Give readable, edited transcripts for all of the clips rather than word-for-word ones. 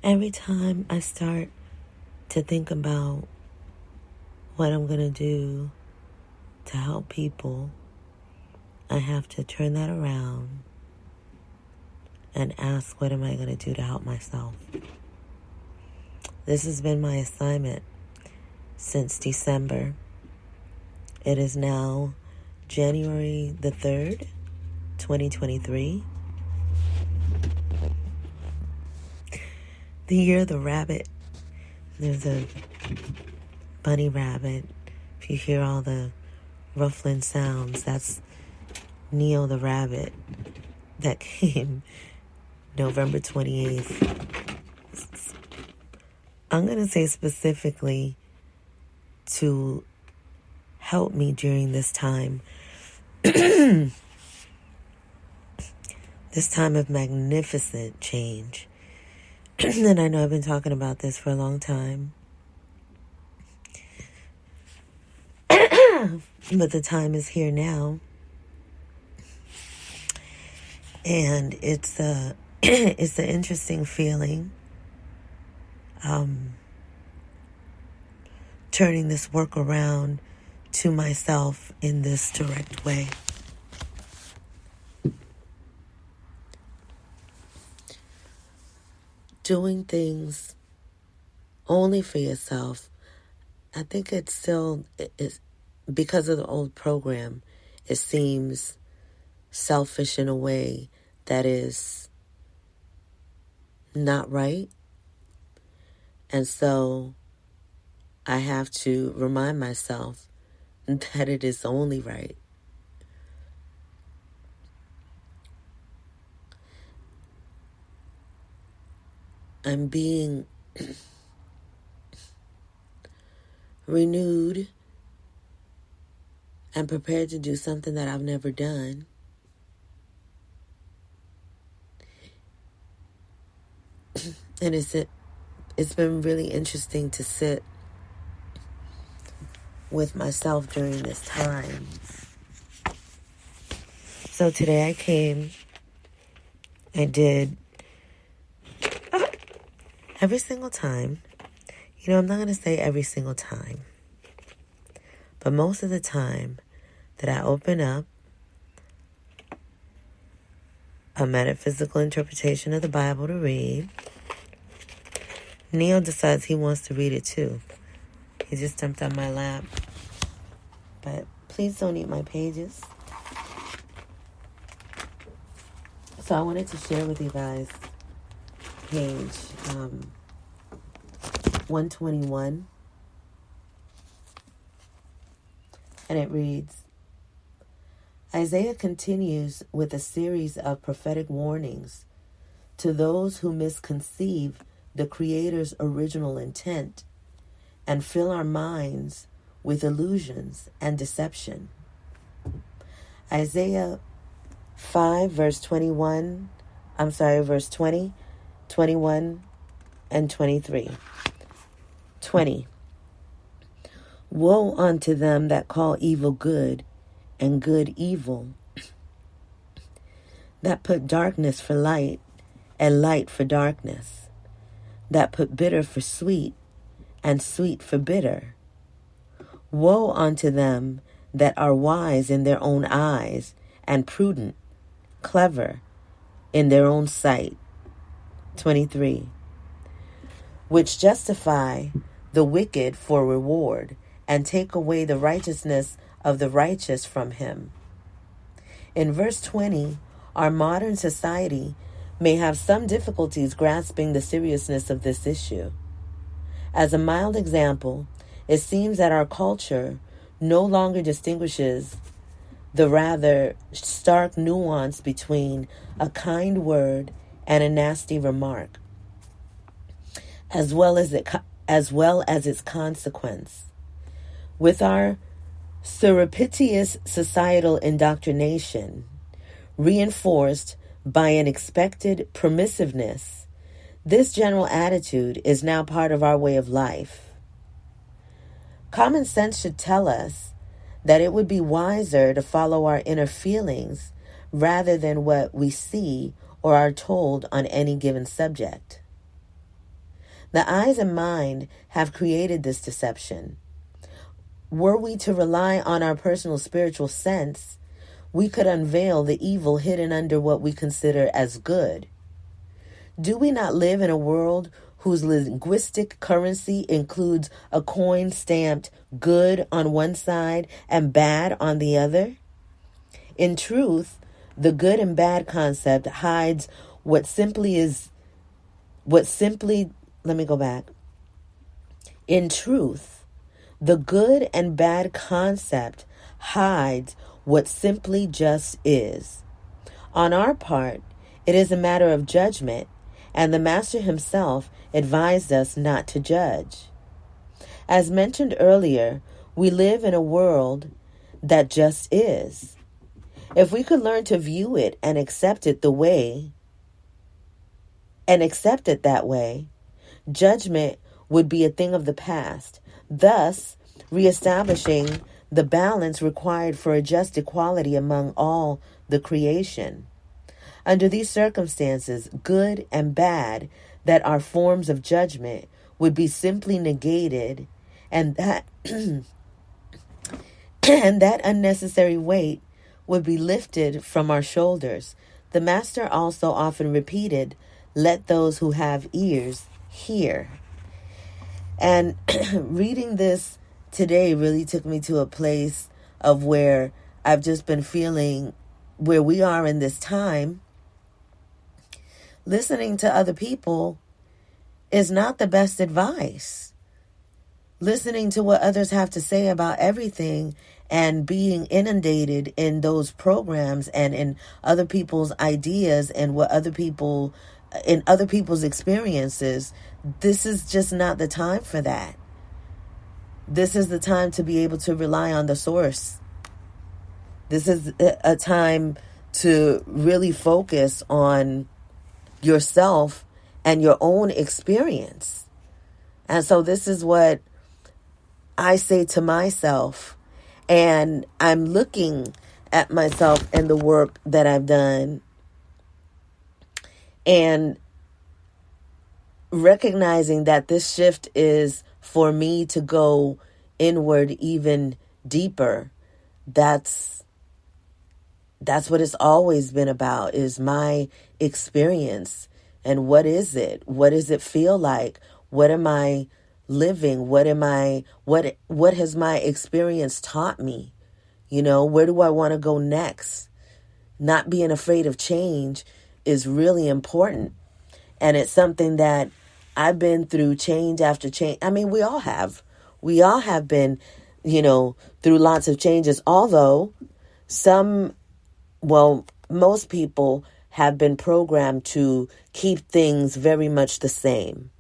Every time I start to think about what I'm going to do to help people, I have to turn that around and ask, what am I going to do to help myself? This has been my assignment since December. It is now January the 3rd, 2023. The year of the rabbit. There's a bunny rabbit. If you hear all the ruffling sounds, that's Neo the rabbit that came November 28th. I'm going to say specifically to help me during this time. This time of magnificent change. And I know I've been talking about this for a long time. But the time is here now. And it's an interesting feeling. Turning this work around to myself in this direct way. Doing things only for yourself, I think it's still, because of the old program, it seems selfish in a way that is not right. And so I have to remind myself that it is only right. I'm being renewed and prepared to do something that I've never done. And it's been really interesting to sit with myself during this time. So today I came, I did every single time. I'm not going to say every single time, but most of the time that I open up a metaphysical interpretation of the Bible to read, Neil decides he wants to read it too. He just jumped on my lap. But please don't eat my pages. So I wanted to share with you guys page 121. And it reads, Isaiah continues with a series of prophetic warnings to those who misconceive the Creator's original intent and fill our minds with illusions and deception. Isaiah 5, verse 20, 21, and 23. 20. Woe unto them that call evil good and good evil, that put darkness for light and light for darkness, that put bitter for sweet and sweet for bitter. Woe unto them that are wise in their own eyes and prudent, clever in their own sight. 23. Which justify the wicked for reward and take away the righteousness of the righteous from him. In verse 20, our modern society may have some difficulties grasping the seriousness of this issue. As a mild example, it seems that our culture no longer distinguishes the rather stark nuance between a kind word and a nasty remark, as well as its consequence. With our surreptitious societal indoctrination, reinforced by an expected permissiveness, this general attitude is now part of our way of life. Common sense should tell us that it would be wiser to follow our inner feelings rather than what we see or are told on any given subject. The eyes and mind have created this deception. Were we to rely on our personal spiritual sense, we could unveil the evil hidden under what we consider as good. Do we not live in a world whose linguistic currency includes a coin stamped good on one side and bad on the other? In truth, the good and bad concept hides let me go back. In truth, the good and bad concept hides what simply just is. On our part, it is a matter of judgment, and the Master himself advised us not to judge. As mentioned earlier, we live in a world that just is. If we could learn to view it and accept it that way, judgment would be a thing of the past, thus reestablishing the balance required for a just equality among all the creation. Under these circumstances, good and bad that are forms of judgment would be simply negated, and that and that unnecessary weight would be lifted from our shoulders. The Master also often repeated, "Let those who have ears hear." And reading this today really took me to a place of where I've just been feeling where we are in this time. Listening to other people is not the best advice. Listening to what others have to say about everything and being inundated in those programs and in other people's ideas and in other people's experiences, this is just not the time for that. This is the time to be able to rely on the source. This is a time to really focus on yourself and your own experience. And so this is what I say to myself. And I'm looking at myself and the work that I've done and recognizing that this shift is for me to go inward even deeper. That's what it's always been about, is my experience. And what is it? What does it feel like? What am I living? What has my experience taught me? Where do I want to go next? Not being afraid of change is really important. And it's something that I've been through, change after change. I mean, we all have. We all have been, through lots of changes. Although most people have been programmed to keep things very much the same.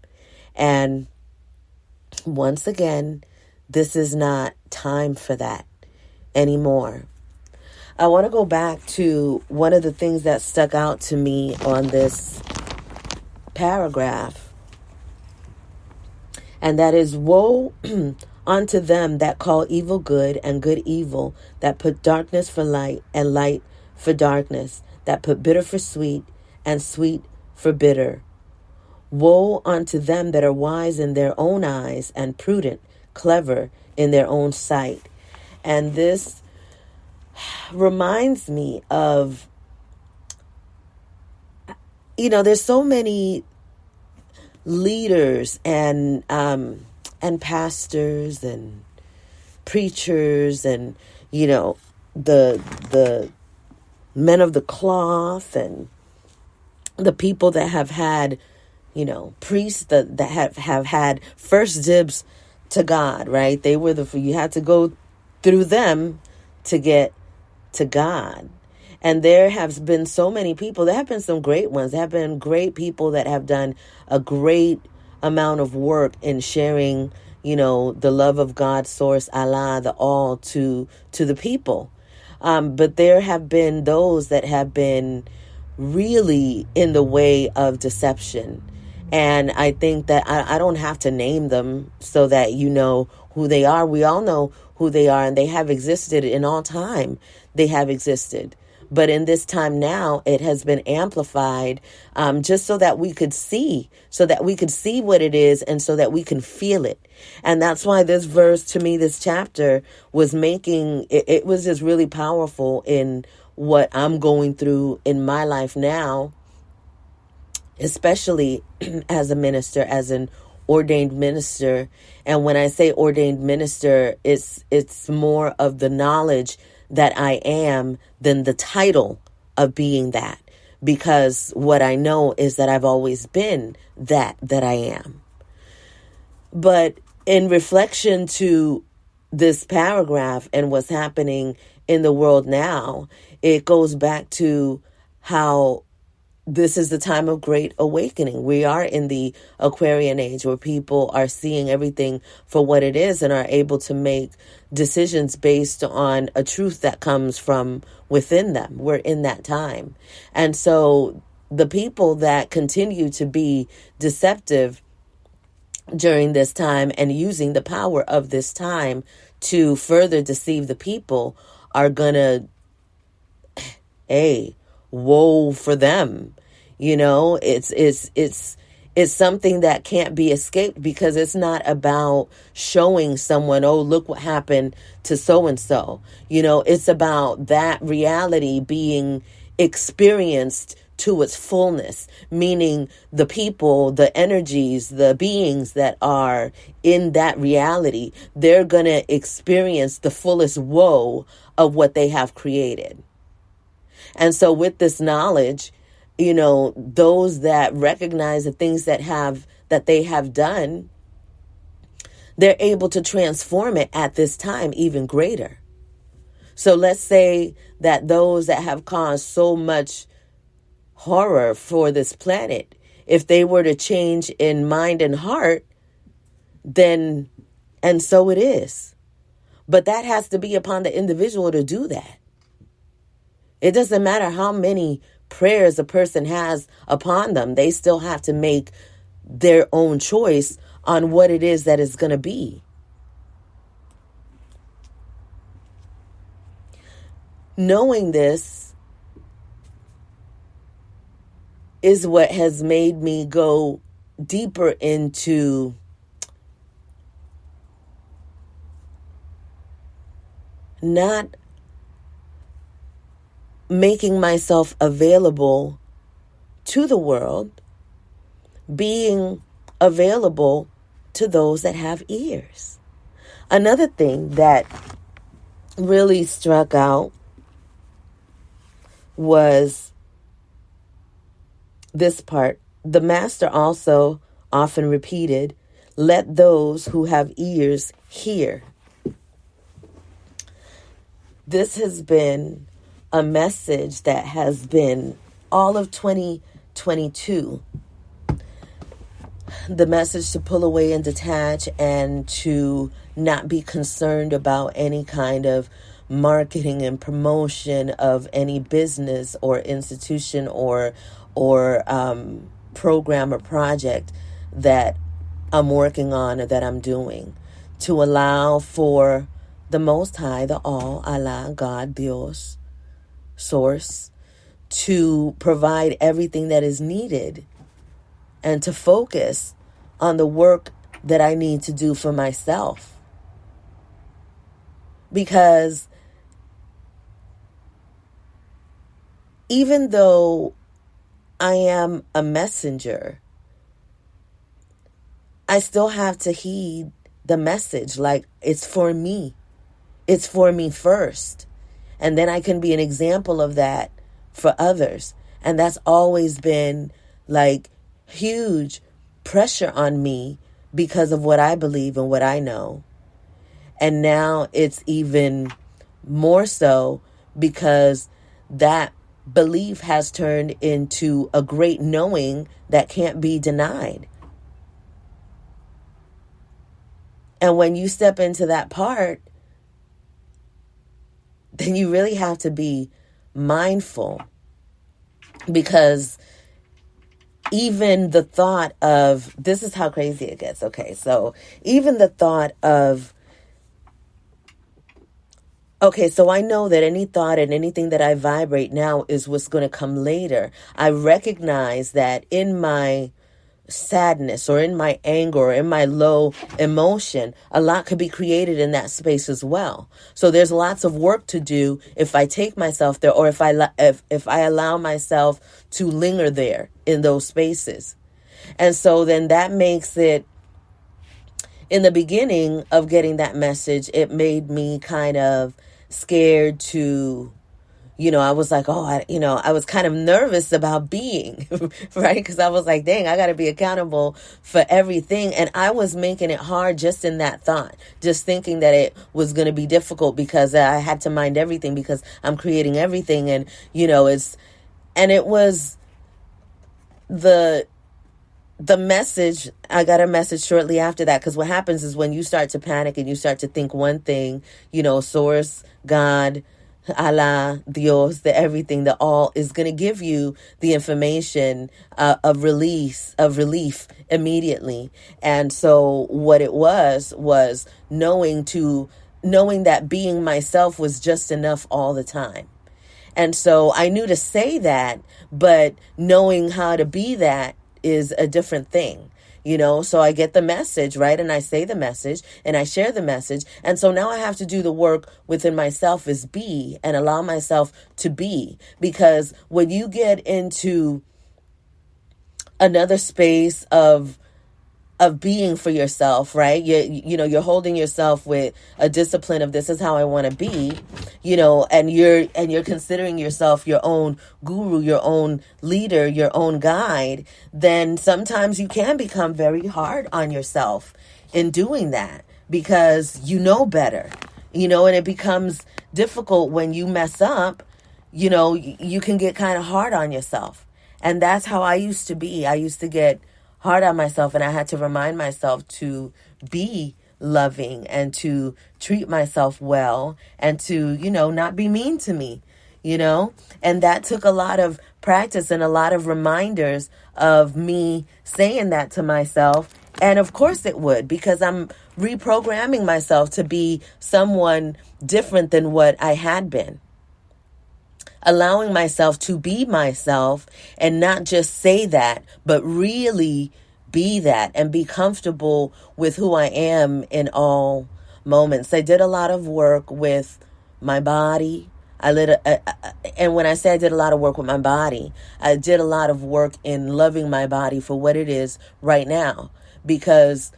And once again, this is not time for that anymore. I want to go back to one of the things that stuck out to me on this paragraph. And that is, woe unto them that call evil good and good evil, that put darkness for light and light for darkness, that put bitter for sweet and sweet for bitter. Woe unto them that are wise in their own eyes and prudent, clever in their own sight. And this reminds me of, there's so many leaders and pastors and preachers and, the men of the cloth and the people that have had, priests that have had first dibs to God, right? They were you had to go through them to get to God. And there have been so many people. There have been some great ones. There have been great people that have done a great amount of work in sharing, the love of God, source, Allah, the all to the people. But there have been those that have been really in the way of deception. And I think that I don't have to name them so that you know who they are. We all know who they are, and they have existed in all time. They have existed. But in this time now, it has been amplified, just so that we could see, what it is, and so that we can feel it. And that's why this verse, to me, this chapter was making, it was just really powerful in what I'm going through in my life now, especially as a minister, as an ordained minister. And when I say ordained minister, it's more of the knowledge that I am than the title of being that, because what I know is that I've always been that I am. But in reflection to this paragraph and what's happening in the world now, it goes back to how this is the time of great awakening. We are in the Aquarian age, where people are seeing everything for what it is and are able to make decisions based on a truth that comes from within them. We're in that time. And so the people that continue to be deceptive during this time and using the power of this time to further deceive the people are gonna, woe for them. You know, it's something that can't be escaped, because it's not about showing someone, oh, look what happened to so-and-so. You know, it's about that reality being experienced to its fullness, meaning the people, the energies, the beings that are in that reality, they're going to experience the fullest woe of what they have created. And so with this knowledge, you know, those that recognize the things that they have done, they're able to transform it at this time even greater. So let's say that those that have caused so much horror for this planet, if they were to change in mind and heart, then, and so it is. But that has to be upon the individual to do that. It doesn't matter how many prayers a person has upon them. They still have to make their own choice on what it is that is going to be. Knowing this is what has made me go deeper into not making myself available to the world, being available to those that have ears. Another thing that really struck out was this part. The master also often repeated, "Let those who have ears hear." This has been a message that has been all of 2022. The message to pull away and detach, and to not be concerned about any kind of marketing and promotion of any business or institution or program or project that I'm working on or that I'm doing. To allow for the Most High, the All, Allah, God, Dios, Source, to provide everything that is needed, and to focus on the work that I need to do for myself. Because even though I am a messenger, I still have to heed the message. Like, it's for me. It's for me first. And then I can be an example of that for others. And that's always been like huge pressure on me because of what I believe and what I know. And now it's even more so because that belief has turned into a great knowing that can't be denied. And when you step into that part, then you really have to be mindful, because even the thought of, this is how crazy it gets. Okay, so even the thought of Okay, so I know that any thought and anything that I vibrate now is what's going to come later. I recognize that in my sadness or in my anger or in my low emotion, a lot could be created in that space as well. So there's lots of work to do if I take myself there, or if I allow myself to linger there in those spaces. And so then that makes it, in the beginning of getting that message, it made me kind of scared to, I was like, I was kind of nervous about being, right? Because I was like, dang, I got to be accountable for everything. And I was making it hard just in that thought, just thinking that it was going to be difficult because I had to mind everything because I'm creating everything. And, it was the message. I got a message shortly after that, because what happens is when you start to panic and you start to think one thing, source, God, Allah, Dios, the everything, the all is going to give you the information of relief immediately. And so what it was knowing that being myself was just enough all the time. And so I knew to say that, but knowing how to be that is a different thing. So I get the message, right? And I say the message and I share the message. And so now I have to do the work within myself, is be and allow myself to be. Because when you get into another space of being for yourself, right? You're holding yourself with a discipline of, this is how I want to be, and you're considering yourself your own guru, your own leader, your own guide. Then sometimes you can become very hard on yourself in doing that, because you know better, and it becomes difficult when you mess up. You can get kind of hard on yourself. And that's how I used to be. I used to get hard on myself, and I had to remind myself to be loving and to treat myself well and to, not be mean to me, and that took a lot of practice and a lot of reminders of me saying that to myself. And of course it would, because I'm reprogramming myself to be someone different than what I had been. Allowing myself to be myself and not just say that, but really be that and be comfortable with who I am in all moments. I did a lot of work with my body. And when I say I did a lot of work with my body, I did a lot of work in loving my body for what it is right now. Because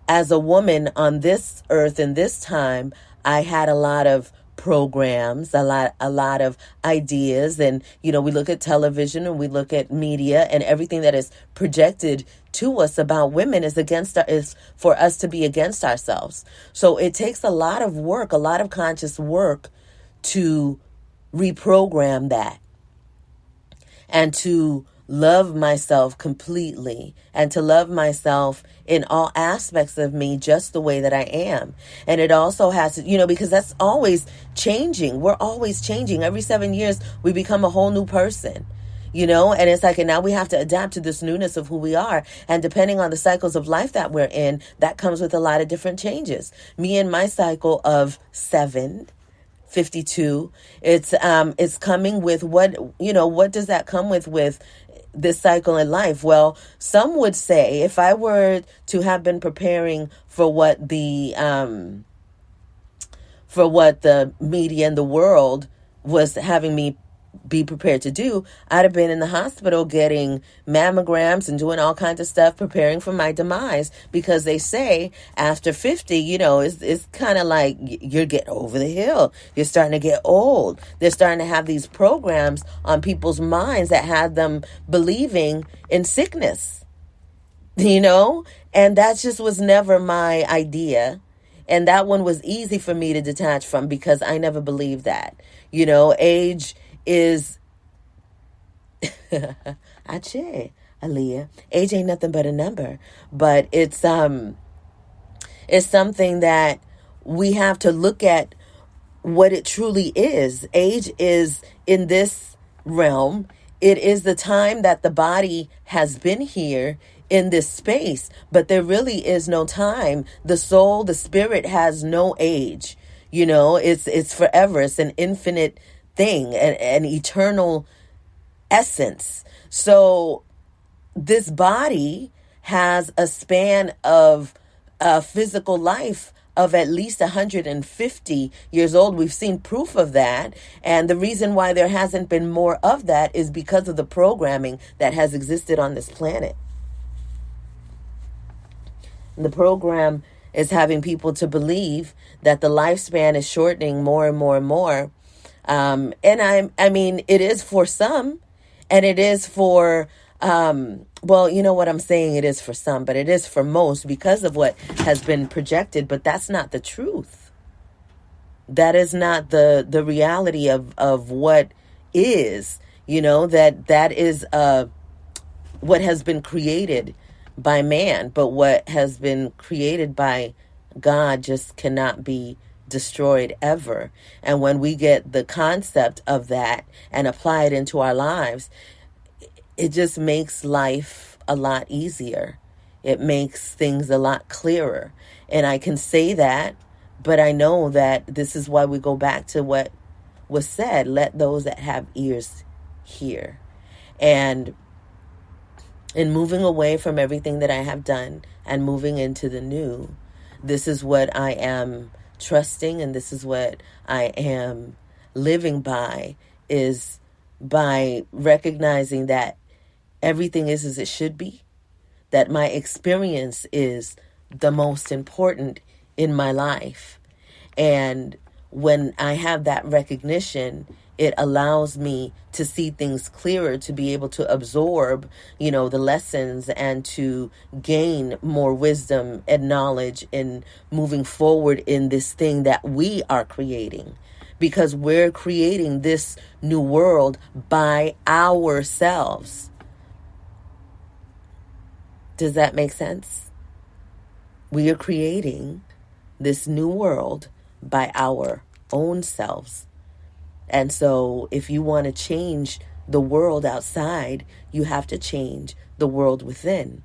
as a woman on this earth in this time, I had a lot of programs, a lot of ideas. And, we look at television and we look at media, and everything that is projected to us about women is for us to be against ourselves. So it takes a lot of work, a lot of conscious work to reprogram that and to love myself completely and to love myself in all aspects of me just the way that I am. And it also has to, because that's always changing. We're always changing. Every 7 years, we become a whole new person, and it's like, and now we have to adapt to this newness of who we are. And depending on the cycles of life that we're in, that comes with a lot of different changes. Me and my cycle of 752, it's coming with what does that come with this cycle in life? Well, some would say, if I were to have been preparing for what the media and the world was having me be prepared to do, I'd have been in the hospital getting mammograms and doing all kinds of stuff, preparing for my demise, because they say after 50, it's kind of like you're getting over the hill. You're starting to get old. They're starting to have these programs on people's minds that had them believing in sickness, and that just was never my idea. And that one was easy for me to detach from, because I never believed that, age is Aaliyah. Age ain't nothing but a number, but it's something that we have to look at what it truly is. Age is, in this realm, it is the time that the body has been here in this space, but there really is no time. The soul, the spirit has no age. It's forever. It's an infinite thing, an eternal essence. So this body has a span of physical life of at least 150 years old. We've seen proof of that. And the reason why there hasn't been more of that is because of the programming that has existed on this planet. And the program is having people to believe that the lifespan is shortening more and more and more. And I mean, it is for some, and it is for, well, you know what I'm saying? It is for some, but it is for most because of what has been projected. But that's not the truth. That is not the reality of what is, that is what has been created by man. But what has been created by God just cannot be destroyed ever. And when we get the concept of that and apply it into our lives, it just makes life a lot easier. It makes things a lot clearer. And I can say that, but I know that this is why we go back to what was said, let those that have ears hear. And in moving away from everything that I have done and moving into the new, this is what I am trusting, and this is what I am living by, is by recognizing that everything is as it should be, that my experience is the most important in my life. And when I have that recognition, it allows me to see things clearer, to be able to absorb, the lessons, and to gain more wisdom and knowledge in moving forward in this thing that we are creating. Because we're creating this new world by ourselves. Does that make sense? We are creating this new world by our own selves. And so if you want to change the world outside, you have to change the world within.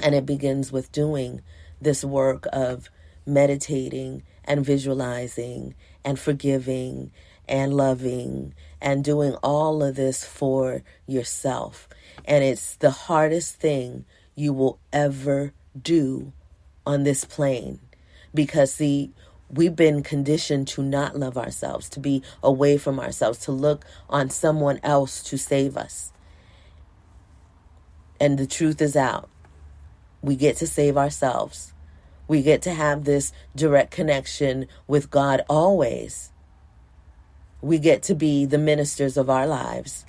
And it begins with doing this work of meditating and visualizing and forgiving and loving and doing all of this for yourself. And it's the hardest thing you will ever do on this plane. Because, see, we've been conditioned to not love ourselves, to be away from ourselves, to look on someone else to save us. And the truth is out. We get to save ourselves. We get to have this direct connection with God always. We get to be the ministers of our lives.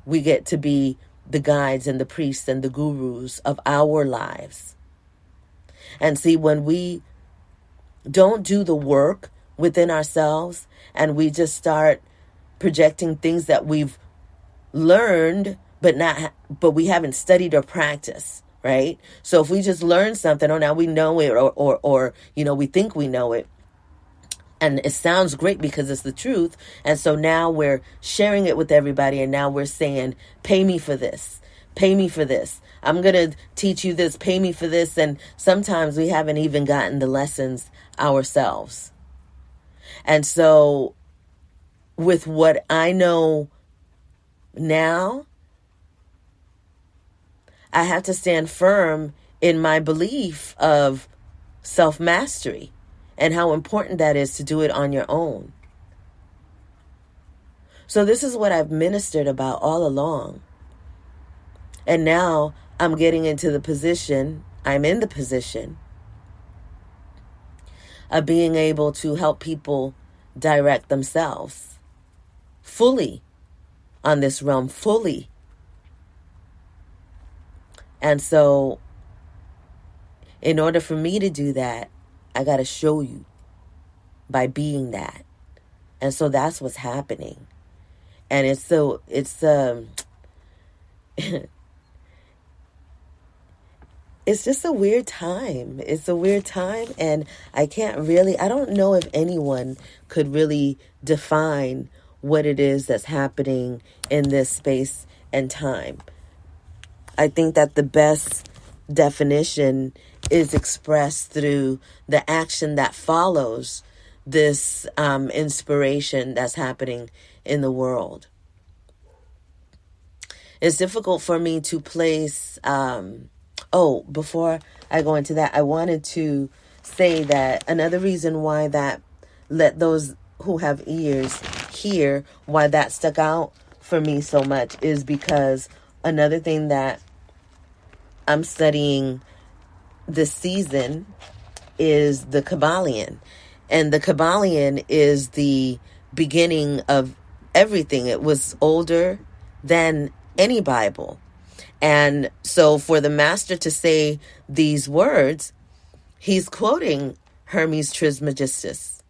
We get to be the guides and the priests and the gurus of our lives. And see, when we don't do the work within ourselves and we just start projecting things that we've learned but we haven't studied or practiced, right? So if we just learn something, now we know it, or we think we know it, and it sounds great because it's the truth, and so now we're sharing it with everybody, and now we're saying, pay me for this, pay me for this, I'm going to teach you this, pay me for this. And sometimes we haven't even gotten the lessons ourselves. And so with what I know now, I have to stand firm in my belief of self-mastery and how important that is to do it on your own. So this is what I've ministered about all along. And now I'm getting into the position, I'm in the position of being able to help people direct themselves fully on this realm, fully. And so in order for me to do that, I got to show you by being that. And so that's what's happening. And it's it's just a weird time. It's a weird time, and I don't know if anyone could really define what it is that's happening in this space and time. I think that the best definition is expressed through the action that follows this inspiration that's happening in the world. It's difficult for me to place... before I go into that, I wanted to say that another reason why that, let those who have ears hear, why that stuck out for me so much is because another thing that I'm studying this season is the Kabbalion. And the Kabbalion is the beginning of everything. It was older than any Bible. And so for the master to say these words, he's quoting Hermes Trismegistus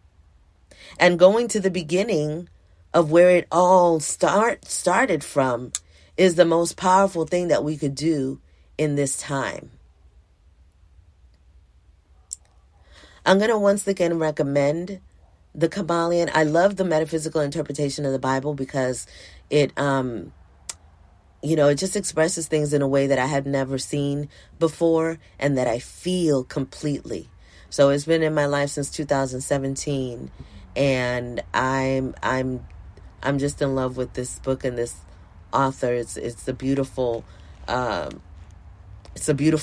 and going to the beginning of where it all started from is the most powerful thing that we could do in this time. I'm going to once again recommend the Kabbalion. I love the metaphysical interpretation of the Bible because it it just expresses things in a way that I had never seen before and that I feel completely. So it's been in my life since 2017, and I'm just in love with this book and this author. It's a beautiful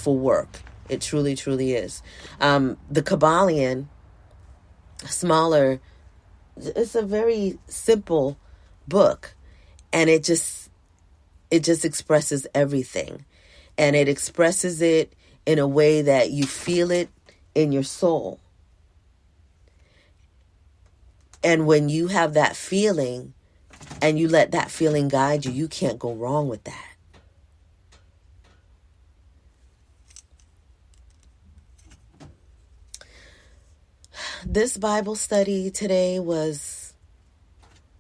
work. It truly, truly is. The Kabbalion, smaller, it's a very simple book, and it just expresses everything. And it expresses it in a way that you feel it in your soul. And when you have that feeling and you let that feeling guide you, you can't go wrong with that. This Bible study today was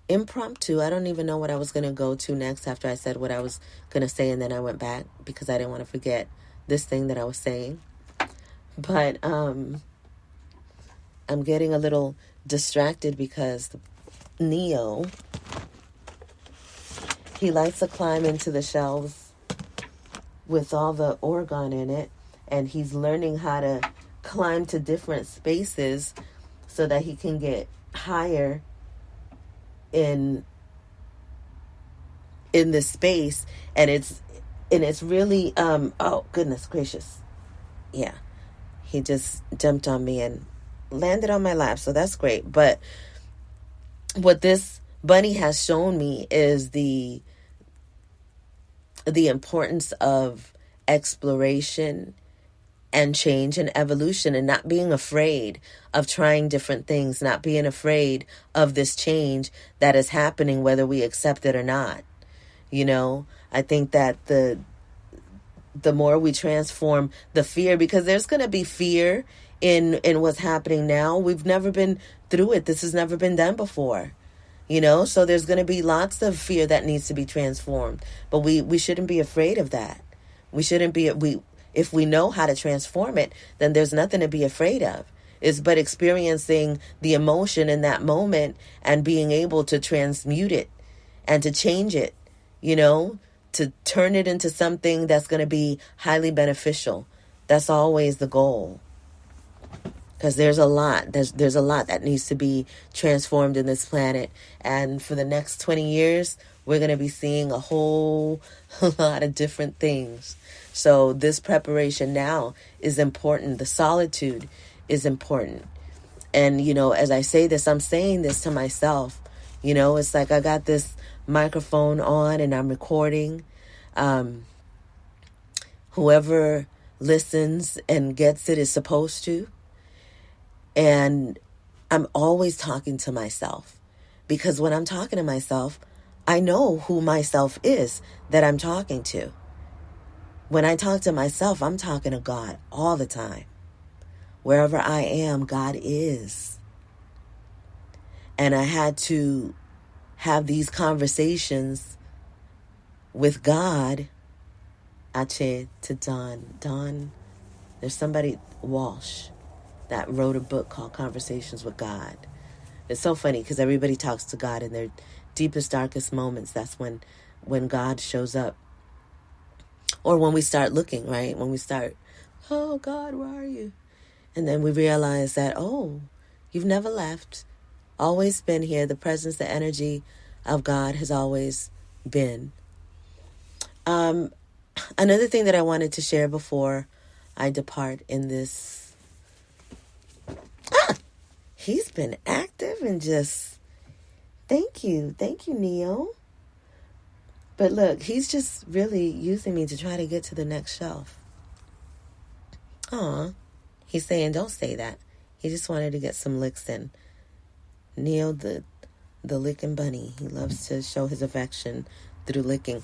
impromptu. I don't even know what I was going to go to next after I said what I was going to say, and then I went back because I didn't want to forget this thing that I was saying. But I'm getting a little distracted because Neo, he likes to climb into the shelves with all the orgone in it, and he's learning how to climb to different spaces so that he can get higher in this space. And it's really oh goodness gracious, yeah, he just jumped on me and landed on my lap, so that's great. But what this bunny has shown me is the importance of exploration and change and evolution, and not being afraid of trying different things, not being afraid of this change that is happening, whether we accept it or not. I think that the more we transform the fear, because there's going to be fear in what's happening now. We've never been through it. This has never been done before. So there's going to be lots of fear that needs to be transformed, but we shouldn't be afraid of that. We shouldn't be, if we know how to transform it, then there's nothing to be afraid of. It's but experiencing the emotion in that moment and being able to transmute it and to change it, to turn it into something that's going to be highly beneficial. That's always the goal. Because there's a lot that needs to be transformed in this planet. And for the next 20 years, we're going to be seeing a whole lot of different things. So this preparation now is important. The solitude is important. And, as I say this, I'm saying this to myself. It's like I got this microphone on and I'm recording. Whoever listens and gets it is supposed to. And I'm always talking to myself, because when I'm talking to myself, I know who myself is that I'm talking to. When I talk to myself, I'm talking to God all the time. Wherever I am, God is. And I had to have these conversations with God. Ache to Don. Don, there's somebody, Walsh, that wrote a book called Conversations with God. It's so funny because everybody talks to God in their deepest, darkest moments. That's when God shows up. Or when we start looking, right? When we start, oh, God, where are you? And then we realize that, oh, You've never left. Always been here. The presence, the energy of God has always been. Another thing that I wanted to share before I depart in this. He's been active and just, thank you, Neo. But look, he's just really using me to try to get to the next shelf. Aw, he's saying, don't say that. He just wanted to get some licks in. Neo, the licking bunny. He loves to show his affection through licking.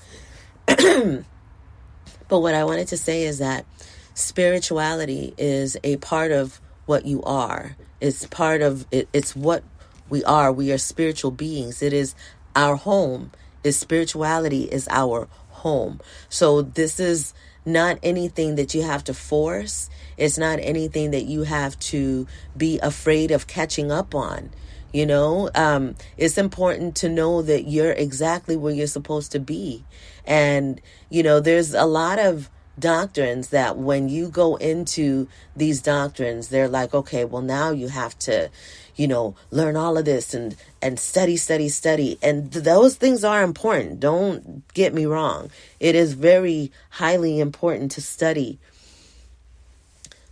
But what I wanted to say is that spirituality is a part of what you are. It's part of it. It's what we are. We are spiritual beings. It is our home. Spirituality is our home. So this is not anything that you have to force. It's not anything that you have to be afraid of catching up on. You know, it's important to know that you're exactly where you're supposed to be. And, you know, there's a lot of doctrines that when you go into these doctrines, they're like, okay, well, now you have to, you know, learn all of this and study. And those things are important. Don't get me wrong. It is very highly important to study.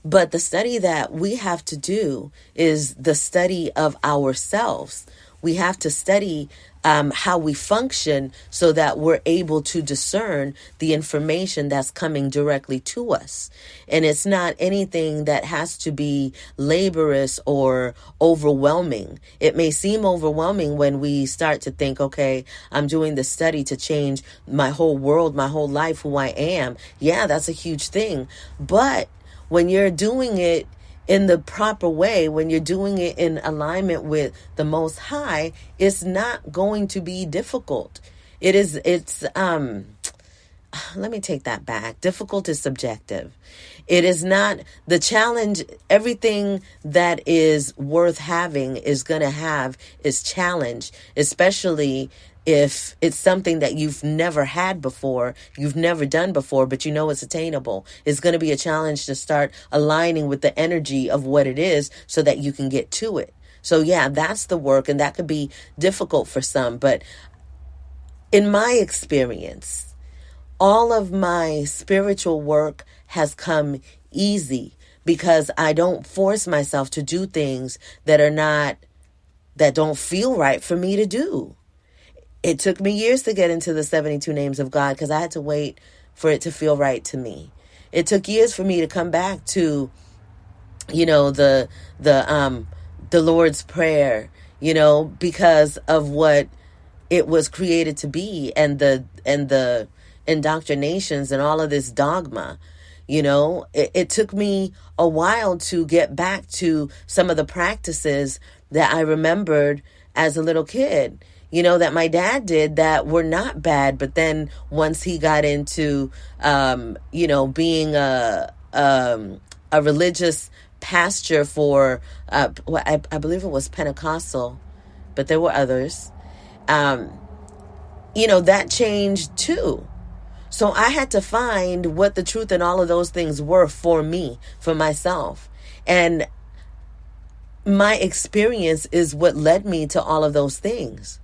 But the study that we have to do is the study of ourselves. We have to study how we function so that we're able to discern the information that's coming directly to us. And it's not anything that has to be laborious or overwhelming. It may seem overwhelming when we start to think, okay, I'm doing this study to change my whole world, my whole life, who I am. Yeah, that's a huge thing. But when you're doing it in the proper way, when you're doing it in alignment with the Most High, it's not going to be difficult. Let me take that back. Difficult is subjective. It is not the challenge. Everything that is worth having is going to have its challenge, especially if it's something that you've never had before, you've never done before, but you know it's attainable. It's going to be a challenge to start aligning with the energy of what it is so that you can get to it. So yeah, that's the work, and that could be difficult for some. But in my experience, all of my spiritual work has come easy because I don't force myself to do things that don't feel right for me to do. It took me years to get into the 72 names of God because I had to wait for it to feel right to me. It took years for me to come back to, you know, the Lord's Prayer, you know, because of what it was created to be and the indoctrinations and all of this dogma. You know, it took me a while to get back to some of the practices that I remembered as a little kid, you know, that my dad did that were not bad. But then once he got into, you know, being a religious pastor for, I believe it was Pentecostal, but there were others, you know, that changed too. So I had to find what the truth and all of those things were for me, for myself. And my experience is what led me to all of those things.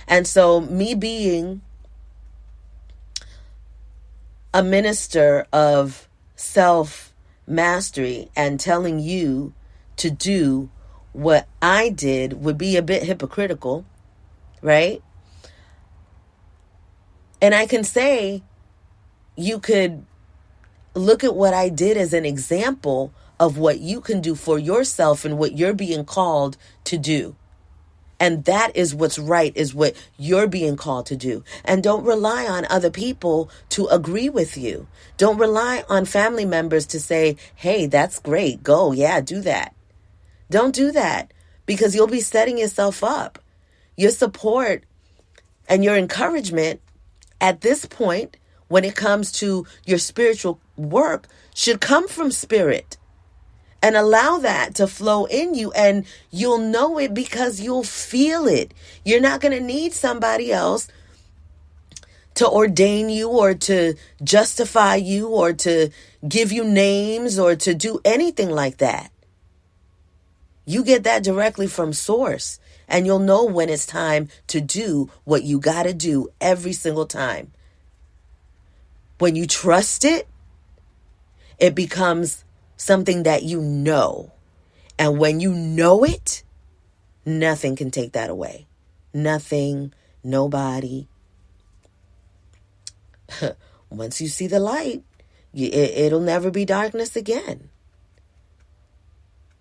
And so me being a minister of self-mastery and telling you to do what I did would be a bit hypocritical, right? And I can say you could look at what I did as an example of what you can do for yourself and what you're being called to do. And that is what's right, is what you're being called to do. And don't rely on other people to agree with you. Don't rely on family members to say, hey, that's great. Go. Yeah, do that. Don't do that, because you'll be setting yourself up. Your support and your encouragement at this point, when it comes to your spiritual work, should come from spirit. And allow that to flow in you, and you'll know it because you'll feel it. You're not going to need somebody else to ordain you or to justify you or to give you names or to do anything like that. You get that directly from source, and you'll know when it's time to do what you got to do every single time. When you trust it, it becomes something that you know. And when you know it, nothing can take that away. Nothing, nobody. Once you see the light, it'll never be darkness again.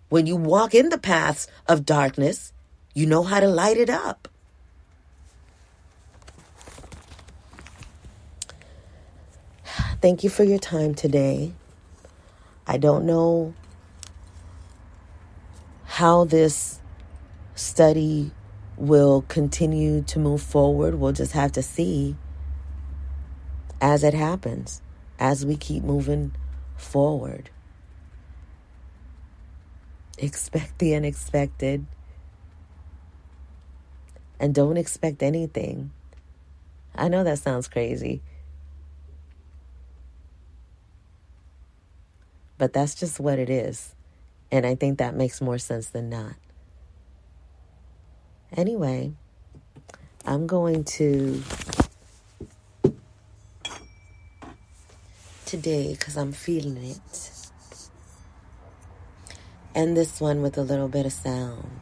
When you walk in the paths of darkness, you know how to light it up. Thank you for your time today. I don't know how this study will continue to move forward. We'll just have to see as it happens, as we keep moving forward. Expect the unexpected. And don't expect anything. I know that sounds crazy, but that's just what it is. And I think that makes more sense than not. Anyway, I'm going to today, because I'm feeling it, end this one with a little bit of sound.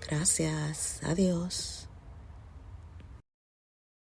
Gracias. Adiós.